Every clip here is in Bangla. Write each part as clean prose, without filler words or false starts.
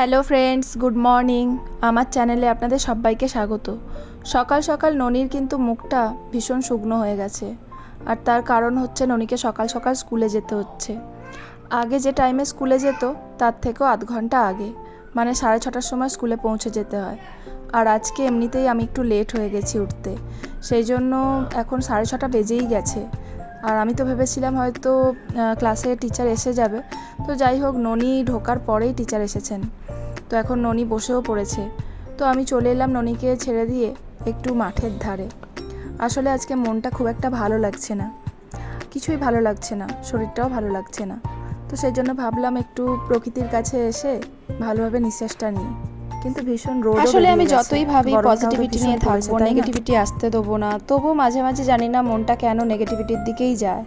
Hello friends, good morning. আমার চ্যানেলে আপনাদের সবাইকে স্বাগত। সকাল সকাল ননির কিন্তু মুখটা ভীষণ শুকনো হয়ে গেছে, আর তার কারণ হচ্ছে ননিকে সকাল সকাল স্কুলে যেতে হচ্ছে। আগে যে টাইমে স্কুলে যেত তার থেকেও আধ ঘন্টা আগে, মানে 6:30টার সময় স্কুলে পৌঁছে যেতে হয়। আর আজকে এমনিতেই আমি একটু লেট হয়ে গেছি উঠতে, সেই জন্য এখন 6:30 বেজেই গেছে। আর আমি তো ভেবেছিলাম হয়তো ক্লাসে টিচার এসে যাবে, তো যাই হোক ননি ঢোকার পরেই টিচার এসেছেন। তো এখন ননি বসেও পড়েছে, তো আমি চলে এলাম ননিকে ছেড়ে দিয়ে একটু মাঠের ধারে। আসলে আজকে মনটা খুব একটা ভালো লাগছে না, কিছুই ভালো লাগছে না, শরীরটাও ভালো লাগছে না। তো সেই জন্য ভাবলাম একটু প্রকৃতির কাছে এসে ভালোভাবে নিঃশ্বাসটা নিই, কিন্তু ভীষণ রোদ। আসলে আমি যতই ভাবি পজিটিভিটি নিয়ে থাকবো, নেগেটিভিটি আসতে দেবো না, তবু মাঝে মাঝে জানি না মনটা কেন নেগেটিভিটির দিকেই যায়।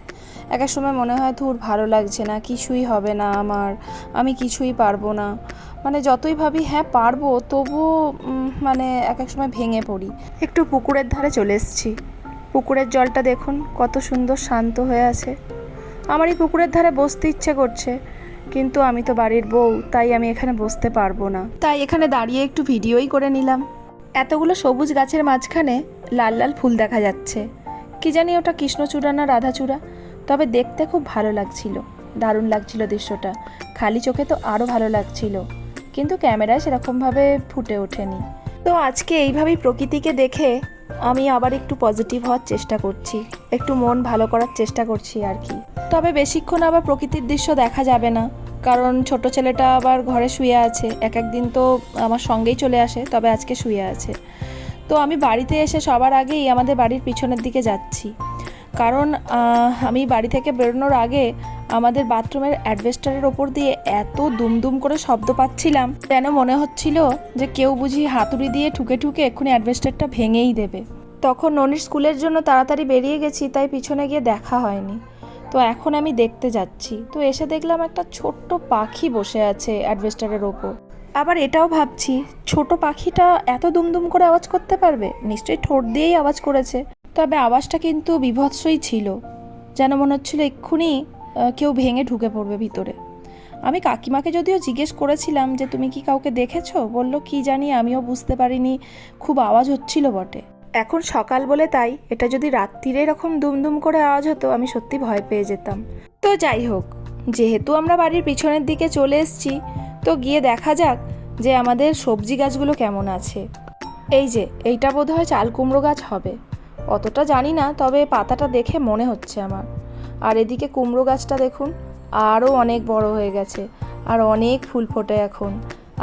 এক এক সময় মনে হয় ধুর ভালো লাগছে না, কিছুই হবে না আমার, আমি কিছুই পারবো না। মানে যতই ভাবি হ্যাঁ পারবো, তবু মানে এক এক সময় ভেঙে পড়ি। একটু পুকুরের ধারে চলে এসেছি। পুকুরের জলটা দেখুন কত সুন্দর শান্ত হয়ে আছে। আমার এই পুকুরের ধারে বসতে ইচ্ছে করছে, কিন্তু আমি তো বাড়ির বউ, তাই আমি এখানে বসতে পারবো না। তাই এখানে দাঁড়িয়ে একটু ভিডিওই করে নিলাম। এতগুলো সবুজ গাছের মাঝখানে লাল লাল ফুল দেখা যাচ্ছে, কি জানি ওটা কৃষ্ণচূড়া না রাধাচূড়া, তবে দেখতে খুব ভালো লাগছিল, দারুণ লাগছিল দৃশ্যটা। খালি চোখে তো আরও ভালো লাগছিল, কিন্তু ক্যামেরায় সেরকমভাবে ফুটে ওঠেনি। তো আজকে এইভাবেই প্রকৃতিকে দেখে আমি আবার একটু পজিটিভ হওয়ার চেষ্টা করছি, একটু মন ভালো করার চেষ্টা করছি আর কি। তবে বেশিক্ষণ আবার প্রকৃতির দৃশ্য দেখা যাবে না, কারণ ছোট ছেলেটা আবার ঘরে শুয়ে আছে। এক একদিন তো আমার সঙ্গেই চলে আসে, তবে আজকে শুয়ে আছে। তো আমি বাড়িতে এসে সবার আগেই আমাদের বাড়ির পিছনের দিকে যাচ্ছি, কারণ আমি বাড়ি থেকে বেরোনোর আগে আমাদের বাথরুমের অ্যাডভেস্টারের ওপর দিয়ে এত দুমদুম করে শব্দ পাচ্ছিলাম, যেন মনে হচ্ছিল যে কেউ বুঝি হাতুড়ি দিয়ে ঠুকে ঠুকে এক্ষুনি অ্যাডভেস্টারটা ভেঙেই দেবে। তখন ননির স্কুলের জন্য তাড়াতাড়ি বেরিয়ে গেছি, তাই পিছনে গিয়ে দেখা হয়নি। তো এখন আমি দেখতে যাচ্ছি, তো এসে দেখলাম একটা ছোট্ট পাখি বসে আছে অ্যাডভেস্টারের ওপর। আবার এটাও ভাবছি, ছোট পাখিটা এত দুমদুম করে আওয়াজ করতে পারবে? নিশ্চয়ই ঠোঁট দিয়েই আওয়াজ করেছে, তবে আওয়াজটা কিন্তু বীভৎসই ছিল, যেন মনে হচ্ছিল এক্ষুনি কেউ ভেঙে ঢুকে পড়বে ভিতরে। আমি কাকিমাকে যদিও জিজ্ঞেস করেছিলাম যে তুমি কি কাউকে দেখেছো, বলল কি জানি, আমিও বুঝতে পারিনি, খুব আওয়াজ হচ্ছিল বটে। এখন সকাল বলে তাই, এটা যদি রাত্রিরে এরকম দুমদুম করে আওয়াজ হতো আমি সত্যি ভয় পেয়ে যেতাম। তো যাই হোক, যেহেতু আমরা বাড়ির পিছনের দিকে চলে এসেছি, তো গিয়ে দেখা যাক যে আমাদের সবজি গাছগুলো কেমন আছে। এই যে এইটা বোধহয় চাল কুমড়ো গাছ হবে, অতটা জানি না, তবে পাতাটা দেখে মনে হচ্ছে আমার। আর এদিকে কুমড়ো গাছটা দেখুন আরও অনেক বড় হয়ে গেছে, আর অনেক ফুল ফোটে এখন।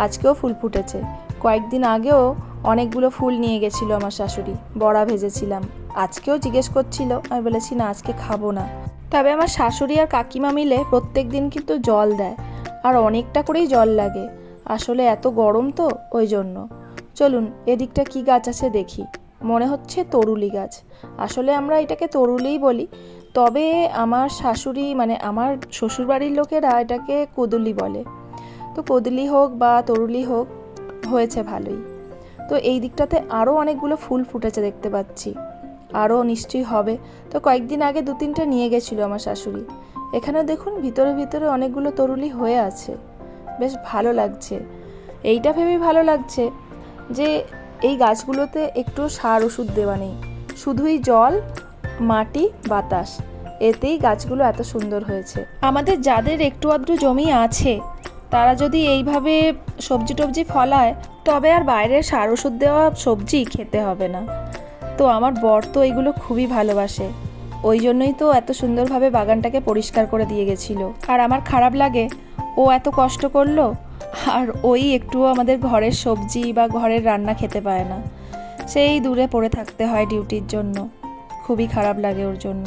আজকেও ফুল ফুটেছে, কয়েকদিন আগেও অনেকগুলো ফুল নিয়ে গেছিলো আমার শাশুড়ি, বড়া ভেজেছিলাম। আজকেও জিজ্ঞেস করছিল, আমি বলেছি না আজকে খাবো না। তবে আমার শাশুড়ি আর কাকিমা মিলে প্রত্যেক দিন কিন্তু জল দেয়, আর অনেকটা করেই জল লাগে। আসলে এত গরম তো ওই জন্য। চলুন এদিকটা কি গাছ আছে দেখি, মনে হচ্ছে তরুলি গাছ। আসলে আমরা এটাকে তরুলিই বলি, তবে আমার শাশুড়ি মানে আমার শ্বশুরবাড়ির লোকেরা এটাকে কুদুলি বলে। তো কুদুলি হোক বা তরুলি হোক, হয়েছে ভালোই। তো এই দিকটাতে আরও অনেকগুলো ফুল ফুটেছে দেখতে পাচ্ছি, আরও নিশ্চয়ই হবে। তো কয়েকদিন আগে 2-3টে নিয়ে গেছিলো আমার শাশুড়ি। এখানে দেখুন ভিতরে ভিতরে অনেকগুলো তরুলি হয়ে আছে, বেশ ভালো লাগছে। এইটা ভেবেই ভালো লাগছে যে এই গাছগুলোতে একটু সার ওষুধ দেওয়া নেই, শুধুই জল, মাটি, বাতাস, এতেই গাছগুলো এত সুন্দর হয়েছে। আমাদের যাদের একটু আধটু জমি আছে তারা যদি এইভাবে সবজি টবজি ফলায়, তবে আর বাইরের সার ওষুধ দেওয়া সবজি খেতে হবে না। তো আমার বর তো এইগুলো খুবই ভালোবাসে, ওই জন্যই তো এত সুন্দরভাবে বাগানটাকে পরিষ্কার করে দিয়ে গেছিলো। আর আমার খারাপ লাগে ও এত কষ্ট করলো, আর ওই একটুও আমাদের ঘরের সবজি বা ঘরের রান্না খেতে পায় না, সেই দূরে পড়ে থাকতে হয় ডিউটির জন্য। খুবই খারাপ লাগে ওর জন্য।